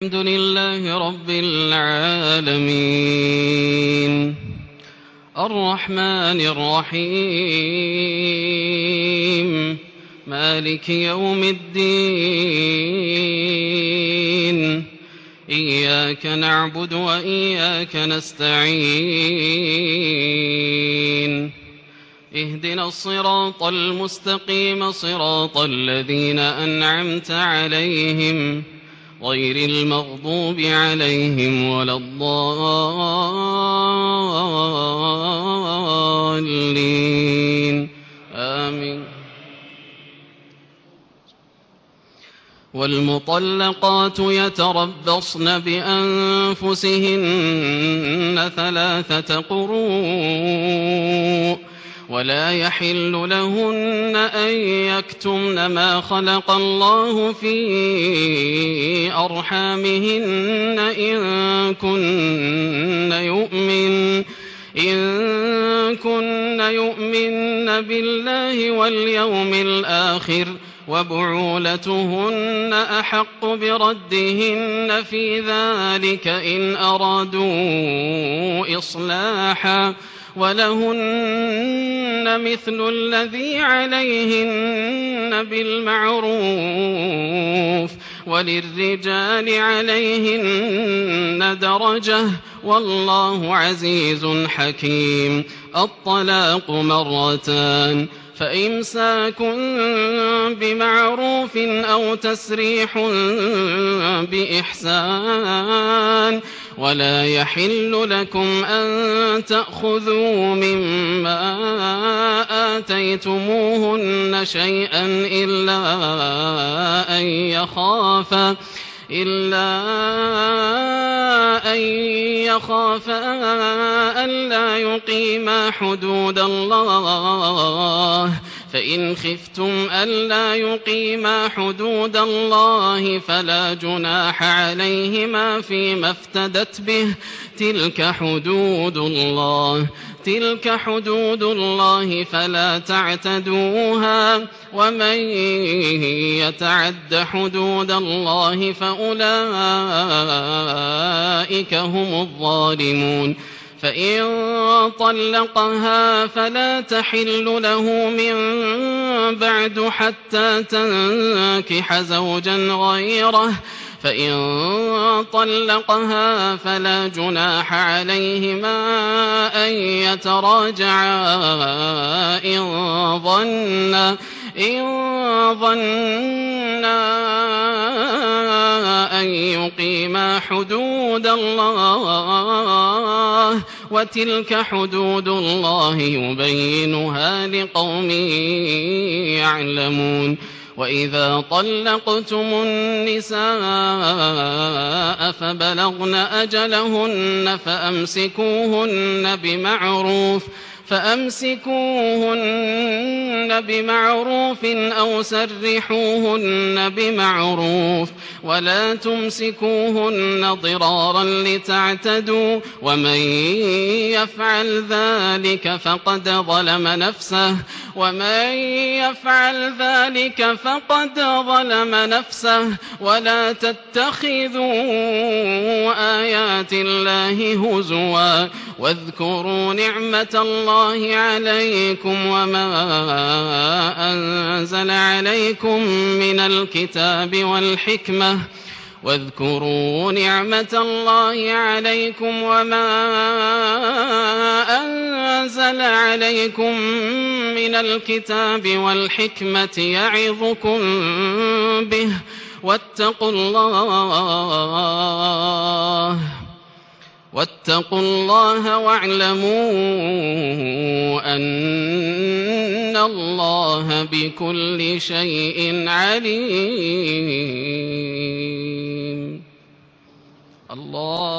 الحمد لله رب العالمين الرحمن الرحيم مالك يوم الدين إياك نعبد وإياك نستعين اهدنا الصراط المستقيم صراط الذين أنعمت عليهم غير المغضوب عليهم ولا الضالين آمين. والمطلقات يتربصن بأنفسهن 3 قروء ولا يحل لهن أن يكتمن ما خلق الله في أرحامهن إن كن يؤمن بالله واليوم الآخر وبعولتهن أحق بردهن في ذلك إن أرادوا إصلاحا ولهن مثل الذي عليهن بالمعروف وللرجال عليهن درجة والله عزيز حكيم. الطلاق مرتان فإمساك بمعروف أو تسريح بإحسان ولا يحل لكم أن تأخذوا مما آتيتموهن شيئا إلا أن يخافا ألا يقيما حدود الله فإن خفتم ألا يقيما حدود الله فلا جناح عليهما فيما افتدت به تلك حدود الله فلا تعتدوها ومن يتعد حدود الله فأولئك هم الظالمون. فإن طلقها فلا تحل له من بعد حتى تنكح زوجا غيره فإن طلقها فلا جناح عليهما أن يتراجعا إن ظنا أن يقيما حدود الله وتلك حدود الله يبينها لقوم يعلمون. وإذا طلقتم النساء فبلغن أجلهن فأمسكوهن بمعروف أو سرحوهن بمعروف ولا تمسكوهن ضرارا لتعتدوا ومن يفعل ذلك فقد ظلم نفسه ولا تتخذوا آيات الله هزوا واذكروا نعمة الله عليكم وما أنزل عليكم من الكتاب والحكمة يعظكم به واتقوا الله واعلموا أن الله بكل شيء عليم. الله